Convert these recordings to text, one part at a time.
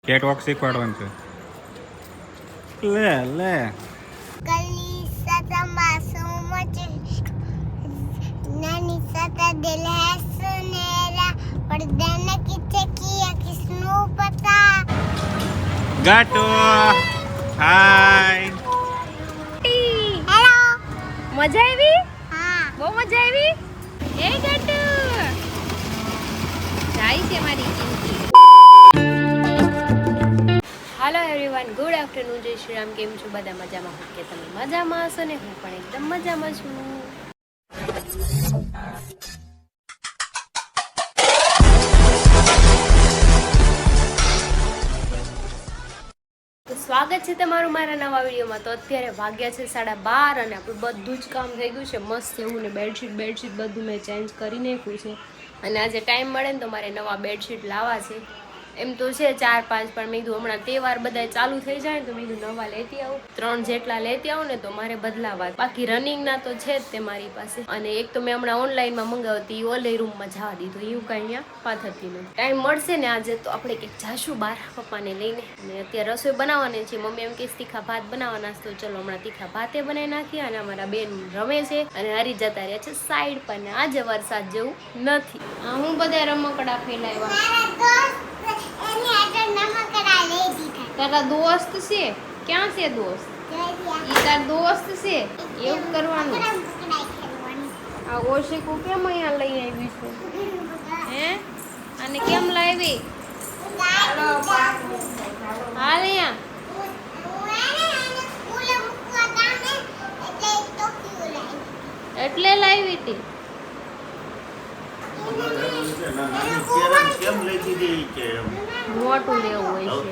Cat walk શીખવાડવાનું છે. લે લે કલી સતા માસૂમ નાની સતા દિલ હૈ સુનેરા પડદાને કિસે કિયા કિસનું પતા. ગાટુ હાય. હેલો મજા આવી? હા બહુ મજા આવી. એ ગટુ જાય છે મારી ચિંકી. હાલો એવરીવન, ગુડ આફ્ટરનૂન, જય શ્રી રામ. કેમ છો બધા? મજામાં? હું કે તમે મજામાં હશો ને? હું પણ એકદમ મજામાં છું. તો સ્વાગત છે તમારું મારા નવા વિડીયોમાં. તો અત્યારે વાગ્યા છે 12:30 અને આપણું બધું જ કામ થઈ ગયું છે મસ્ત એવું ને બેડશીટ બધું મેં ચેન્જ કરી નાખ્યું છે. અને આજે ટાઈમ મળે ને તો મારે નવા બેડશીટ લાવવા છે. એમ તો છે 4-5, પણ મેં કીધું હમણાં તહેવાર બધા ચાલુ થઈ જાય ને તો મેં કીધું નવા લેતી આવું. 3 જેટલા લેતી આવું ને તો મારે બદલાવા. બાકી રનિંગના તો છે જ તે મારી પાસે. અને એક તો મેં હમણાં ઓનલાઈનમાં મંગાવતી, ઓલે રૂમમાં જવા દીધું. એવું કાંઈ અહીંયા પાથરતી નથી. ટાઈમ મળશે ને આજે તો આપણે કંઈક જાશું બહાર પપ્પાને લઈને. અને અત્યારે રસોઈ બનાવવાની છે. મમ્મી એમ કે તીખા ભાત બનાવવાના છે, તો ચલો હમણાં તીખા ભાતે બનાવી નાખીએ. અને અમારા બેન રમે છે અને હારી જતા રહ્યા છે સાઈડ પર. ને આજે વરસાદ જેવું નથી. હું બધા રમકડા ફેલાવ્યા. તારા દોસ્ત છે? ક્યાં છે દોસ્ત? ઈ તાર દોસ્ત છે? એવું કરવાનું. આ ઓશિકો કેમ અહીંયા લઈ આવી છે? હે અને કેમ લાવી? હાલ અહીંયા એટલે લાવી હતી. મોટું લેવું હોય છે.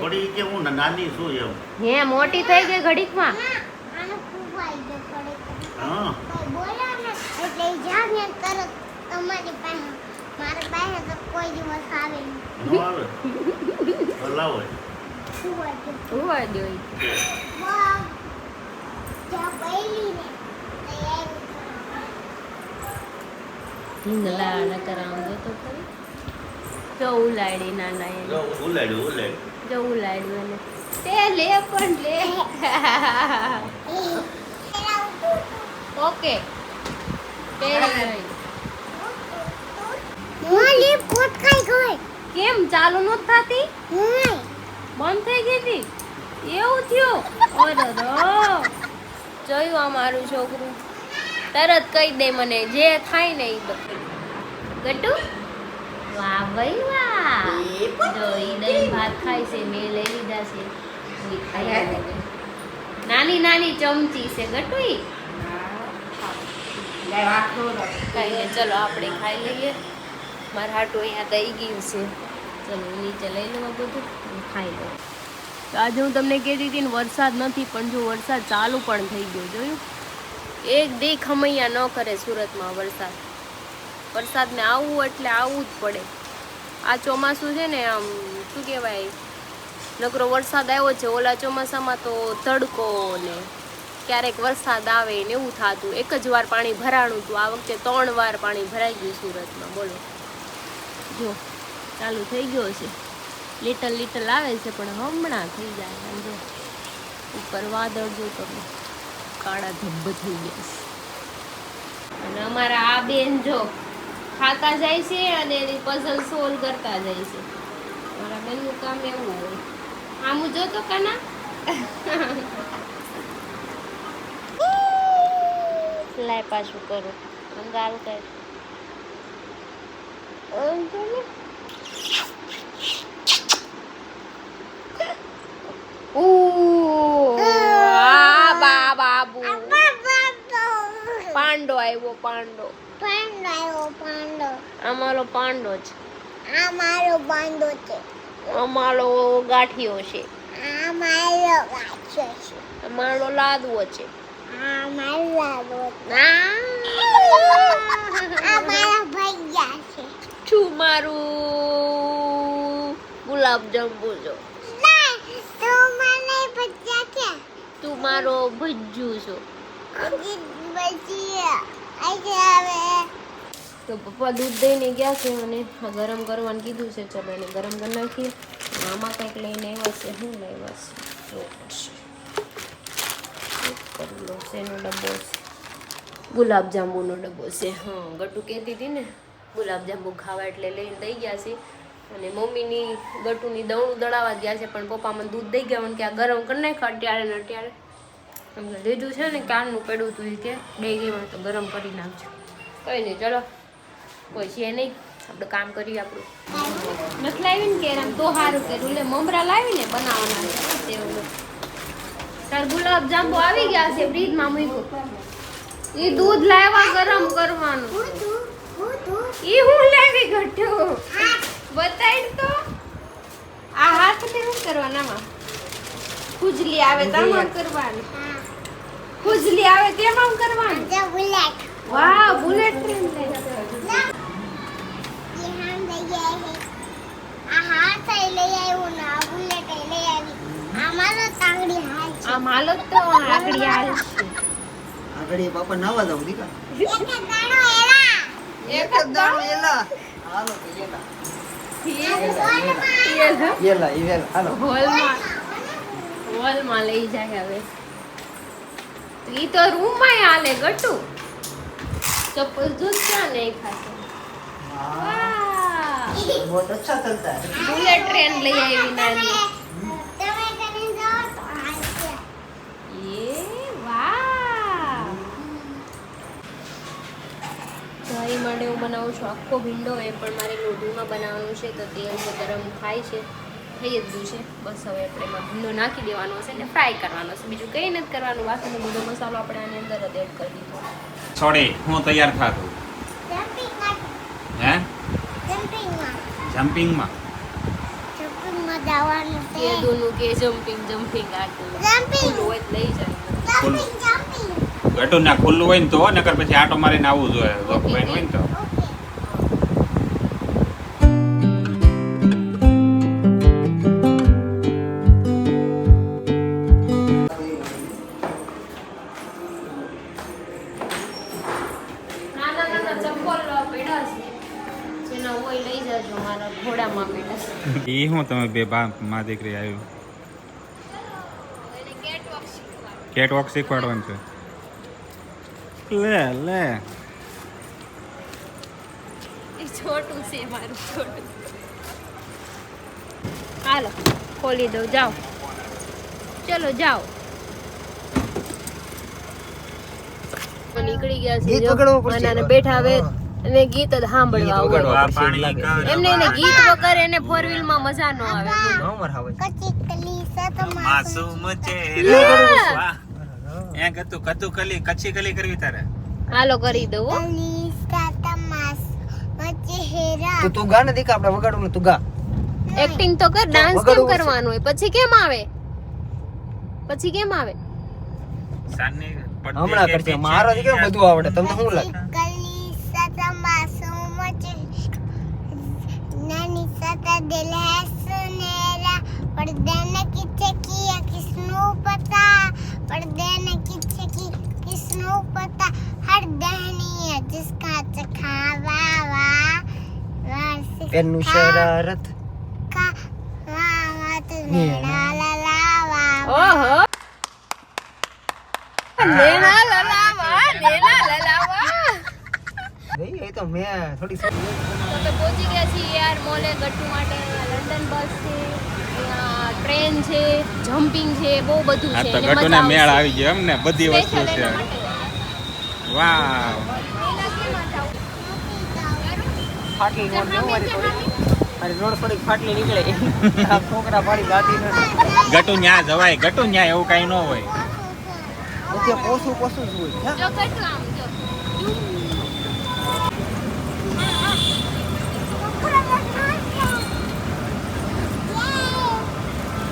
હે મોટી થઈ ગઈ ઘડીકમાં. ઢીંગલા નકર આમ જોતો ખરી. જો ઉલાડી નાના જો ઉલાડ્યું એને. તે લે પણ લે. ઓકે કેમ ચાલુ નહોતી થતી? બંધ થઈ ગઈ હતી? એવું થયું? ઓરે જોયું આ મારું છોકરું તરત કહી દે મને જે થાય ને એ બધું. ગટુ વાહ ભાઈ વાહ. જો ઈ દહીં ભાત ખાય છે, મેં લઈ લીધા છે. ઈ ખાય નાની નાની ચમચી છે ગટુ. ઈ કઈ ને ચલો આપણે ખાઈ લઈએ. મારા હાટું અહીંયા દઈ ગયું છે. ચલો નીચે લઈ લો બધું ખાઈ લો. તો આજે હું તમને કહેતી હતી ને વરસાદ નથી, પણ જો વરસાદ ચાલુ પણ થઈ ગયો. જોયું? એક દી ખમૈયા ન કરે સુરતમાં વરસાદ. વરસાદને આવવું એટલે આવવું જ પડે. આ ચોમાસું છે ને આમ શું કહેવાય, નકરો વરસાદ આવ્યો છે. ઓલા ચોમાસામાં તો તડકો ને ક્યારેક વરસાદ આવે ને એવું થતું. એક જ વાર પાણી ભરાણું હતું. આ વખતે 3 વાર પાણી ભરાઈ ગયું સુરતમાં. બોલો, જો ચાલુ થઈ ગયો છે. લીટલ આવે છે પણ હમણાં થઈ જાય. આમ જો ઉપર વાદળ જો તમે કાળા ધબ્બ થઈ ગયા છે. અને અમારા આ બેન જો ખાતા જાય છે અને એની પઝલ સોલ્વ કરતા જાય છે. મારા બેનનું કામ એવું હોય. આમ જોતો કાના લાય પાછું કરો અંગારું કર. બાબુ પાંડો આવ્યો. પાંડો અમારો પાંડો છે. અમારો ગાંઠિયો છે. અમારો લાદવો છે. છું મારું ગુલાબ જાંબુ જો. તું મારો ભજ્જુ છો. તો પપ્પા દૂધ દઈને ગયા છે અને ગરમ કરવાનું કીધું છે. ચલો એને ગરમ કરી નાખીએ. આમાં કંઈક લઈને આવ્યા છે. શું લાવ્યા છે જોવું પડશે. કરેલો શેનો ડબ્બો છે? ગુલાબજાંબુનો ડબ્બો છે. હા, ગટુ કહેતી હતી ને ગુલાબજાંબુ ખાવા એટલે લઈને દઈ ગયા છે. અને મમ્મીની ગટુની દવણું દળાવા ગયા છે, પણ પપ્પામાં દૂધ દઈ ગયા કે આ ગરમ કરી નાખ અત્યારે ને અત્યારે. તમને લીધું છે ને કારનું પડ્યું હતું કે ડેરીમાં, તો ગરમ કરી નાખજો. કંઈ નહીં, ચલો કોઈ છે નહીં, આપણે કામ કરીએ. આપણું નથી લાવી ને કેરામ તો સારું કર્યું. એટલે મમરા લાવીને બનાવવાના છે. તાર ગુલાબ જાંબુ આવી ગયા છે, ફ્રીજમાં મૂક્યું. એ દૂધ લાવવા ગરમ કરવાનું. એ હું લાવી ઘટ્યો બતાડ તો. આ હાથને શું કરવાનામાં ખુજલી આવે તેમાં કરવાનું. ખુજલી આવે તેમાં કરવાનું. बुलेट વાહ, બુલેટ ટ્રેન લઈ. ये हम ले आए हैं आ हाथ ले आयो ना बुलेट ले आई हमारा तांगड़ी हाल છે આ માલો તો આગળ હાલ છે. આગળ એ બાપા નાવા જાવ દીકા એક દાણો એલા એક જ દાણો એલા હાલો તો એલા હાલો હોલમાં લઈ જાય હવે. તો ઈ તો રૂમમાં હાલે ગટુ. ચપ્પલ દૂધ ક્યાં નહીં ખાતો. વાહ, बहुत अच्छा चलता है બુલેટ ટ્રેન લઈ આવી નાની. તમે કરીને જાઓ તો હાલ છે એ વાહ. દહીં માટે હું બનાવું છું આખો ભીંડો. એ પણ મારે લોઢીમાં બનાવવાનું છે, તો તેલ જે ગરમ થાય છે થઈ જ ગયું છે. બસ હવે આપણે એમાં ભીંડો નાખી દેવાનો છે ને ફ્રાય કરવાનો છે. બીજું કંઈ નથી કરવાનું. બાકીનો બધો મસાલો આપણે આની અંદર જ એડ કરી દીધો. છોડી હું તૈયાર થાતું જમ્પિંગ માં હે જમ્પિંગમાં જવાનું છે એ દોનું કે જમ્પિંગ જમ્પિંગ આટલું જમ્પિંગ હોય તો લઈ જાય. જમ્પિંગ ગટુ ના ખુલ્લું હોય ને તો નકર પછી આટો મારીને આવવું જોઈએ. લોકોભાઈ હોય ને તો નાના નાના ચપ્પલ પડ્યા છે, જેના હોય લઈ જજો. મારા ઘોડામાં પડ્યા છે. એ હું તમે બે માં દીકરી આવ્યું એને કેટવોક શીખવાડો. કેટ વોક શીખવાડવાનું છે. લે લે એ છોટું છે મારું છોટું. હાલો ખોલી દઉં, જાઓ ચલો જાઓ. નીકળી ગયા છે ગીત જો. વગાડવું પડશે. અને બેઠા હવે અને ગીત જ સાંભળવા ગીત વગાડવા. આવું. એમને એને ગીત વગર એને ફોર વ્હીલ માં મજા ન આવે. નંબર આવે છે કચી કલી સત માસૂમ Yeah. એ ગતું કતું કલી કચ્છી કલી કરવી તારે. હાલો કરી દઉં હો. કલી સત માસ ચહેરા તું ગા ને દીકા આપણે વગાડવું તું ગા એક્ટિંગ તો કર. ડાન્સ કેમ વગાડવું છે. કરવાનું હોય? પછી કેમ આવે? પછી કેમ આવે? સાની પડતી હમણાં કે કરશે પીછે મારો દીકરો નહીં બધું આવડે તમને શું લાગે કલી સત માસૂમ નાની સત દિલ હૈ સુનેરા પડદે ને કિસે કિયા કિસનું પતા પડદે ને કિસે કી કિસનું પતા હર દહની है जिसका चखावा वा वार्षिक પેનનું શરારત का वावत नेड़ा ललावा ઓહો લેના લલાવા લેના લલાવા. નહીં એ તો મેં થોડી તો આપણે પહોંચી ગયા છીએ યાર મોલે ગટ્ટુ માટે. લંડન બસ છે, અહીંયા ટ્રેન છે, જમ્પિંગ છે, બહુ બધું આ છે. તો એટલે ગટુ મજા ને મેળ આવશે. આવી ગયો એમ ને બધી વસ્તુ Special છે. એના માટે ગયા. વાવ પહેલા કેમાં જાવું? ફાટલી રોડ જો મારી થોડી મારી રોડ થોડી ફાટલી નીકળે આ છોકરા પાડી ગાતી નથી ગટુ ન્યા જવાય. ગટુ ન્યા એવું કઈ ન હોય. ત્યાં પોસું પોસું જ હોય જો ગટ્ટુ આમ જો.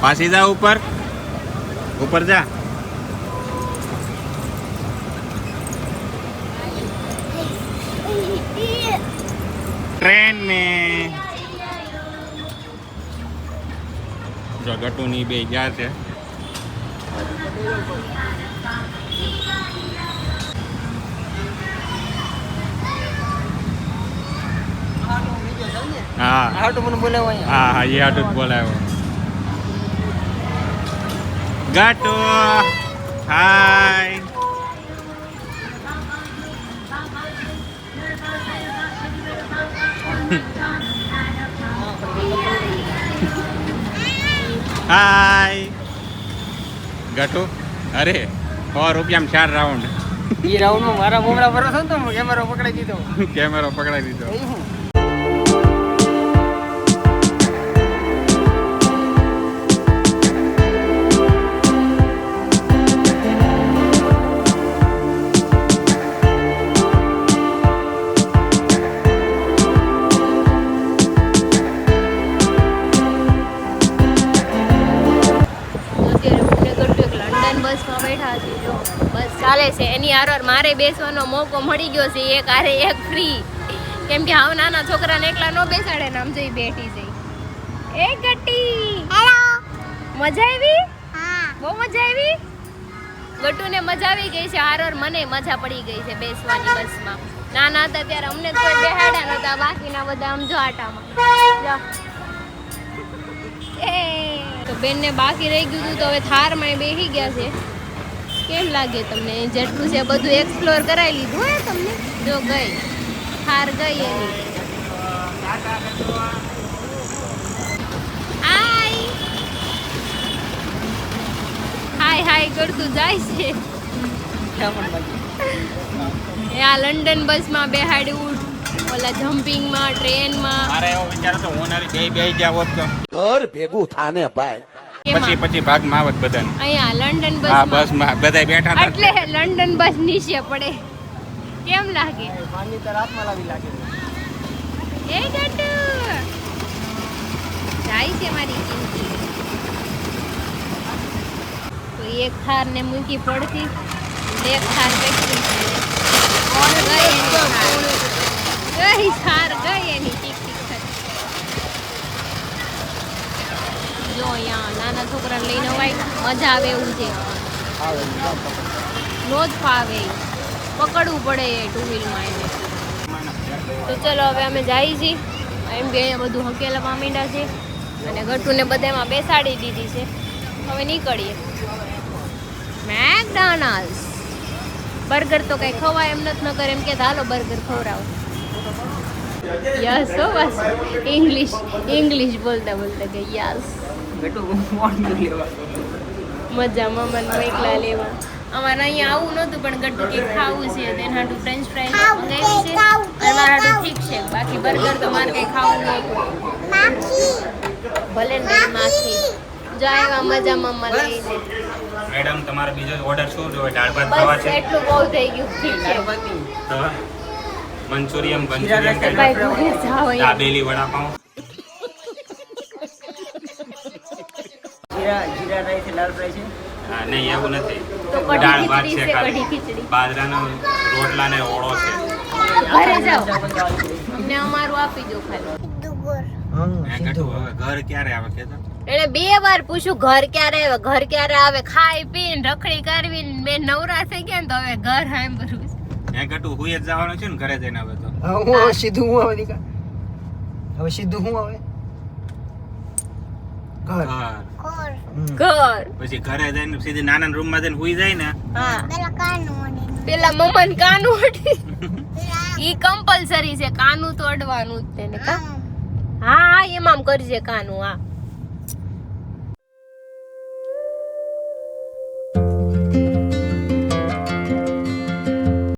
પાછી જા ઉપર ઉપર જા. ટ્રેન में જો ગટુ ની બે ગયા છે. હા હાટું મને બોલાવો અહીંયા હા હા એ આટલું જ બોલાવ્યો. ગાટુ હાય હાય ગાટુ અરે 100 રૂપિયામાં 4 રાઉન્ડ ઈ રાઉન્ડમાં મારા મોમડા ભરોસો ને તો કેમેરો પકડાઈ દીધો. કેમેરો પકડાઈ દીધો. એ હું બસમાં બેઠા છીએ જો બસ ચાલે છે એની હારવાર મારે બેસવાનો મોકો મળી ગયો છે એક હારે એક ફ્રી કેમ કે હાવ નાના છોકરાને એકલા ન બેસાડે ને આમ જોઈ બેઠી છે એ ગટ્ટી હેલો મજા આવી હા બહુ મજા આવી ગટ્ટુને મજા આવી ગઈ છે હારવાર મને મજા પડી ગઈ છે બેસવાની બસમાં નાના હતા ત્યારે અમને તો કોઈ બેહાડ્યા નતા બાકીના બધા આમ જો આટામાં જા એ તો બેનને બાકી રહી ગયું હતું તો હવે થારમાં બેસી ગયા છે કેમ લાગે તમને જેટલું છે બધું એક્સપ્લોર કરાવી લીધું હે તમને જો ગઈ થાર ગઈ એની હાય હાય હાય કરતું જાય છે ક્યાં પણ બાકી. એ આ લંડન બસમાં બેહાડ્યું ઓલા જમ્પિંગમાં ટ્રેનમાં મારે એવો વિચાર હતો હું નારી બે ગયા હોત તો ઘર ભેગું થાને ભાઈ. પછી ભાગમાં આવત બધાને. અહીંયા લંડન હા બસમાં બસમાં બધાય બેઠા હતા. એટલે લંડન બસ નીચે પડે કેમ લાગે પાણી તો રાતમાં લાવી લાગે. એ ગટ્ટુ જાય છે મારી કિંકી તો એક થાર ને મૂકી પડતી એક થાર બેઠી ઓર ગઈ એની થાર ગઈ થાર ગઈ એની ટીક ટીક થતી જો અહીંયા નાના છોકરાને લઈને અવાય મજા આવે એવું છે નો જ ફાવે પકડવું પડે ટુ વ્હીલમાં એને તો ચલો હવે અમે જઈએ છીએ એમ બી અહીંયા બધું હકેલામાં માંડ્યા છે અને ગટ્ટુને બધામાં બેસાડી દીધી છે હવે નીકળીએ મેકડોનાલ્ડ્સ બર્ગર તો કઈ ખવાય એમ નથી ન કરે એમ કે હાલો બર્ગર ખવડાવો યસ હો બસ ઇંગ્લિશ બોલતા બોલતા કે યસ બેટું મોડું લેવા. મજા મમ્માને એકલા લેવા અમારે અહીંયા આવું નહોતું પણ ગટ્ટુ કે ખાવું છે તેના હાટું ફ્રેન્ચ ફ્રાઈઝ મંગાવી છે અને મારા હાટું ઠીક છે બાકી બર્ગર તો મારે કંઈ ખાવું નહોતું માખી ભલે ને રહી માખી જો આવ્યા મજા મમ્મા લઈને મેડમ તમારો બીજો ઓર્ડર શું જોઈએ? દાળ ભાત ખાવા બસ છે? એટલું બહુ થઈ ગયું ઠીક છે ગણપતિ. હા. મંચુરિયન ભાઈ કઈ ઘરે જાઓ અહીંયા. દાબેલી વડાપાઉં જીરા રાઈસ લાલ ફ્રાય છે. હા નહીં એવું નથી. તો કઢી દાળ ભાત ખીચડી છે છે, ખાલી. કઢી ખીચડી. બાજરાનો રોટલા ને ઓળો છે. ઘરે જાઓ અમને અમારું આપી દો ખાલી દુગુર મેં કીધું હવે ઘર ક્યારે આવે કે તો? એને 2 વાર પૂછ્યું ઘર ક્યારે આવે ખાઈ પીને રખડી કરવીને બે નવરા થઈ ગયા ને તો હવે ઘર સાંભળવું મેં કીધું હુંય જ જવાનું છે ને ઘરે જઈને હવે તો. હું હવે સીધું હું આવે દીકા. હવે સીધું હું આવે ઘર. ઘર. કોર ઘર પછી ઘરે જઈને સીધી નાના રૂમ માં જઈને હુઈ જાય ને હા પેલા કાનું ઓડી પેલા મમ્માને કાનું અડી પેલા ઈ કમ્પલસરી છે કાનું તો અડવાનું જ તેને કા આમ હા એમાં આમ કરજે કાનું હા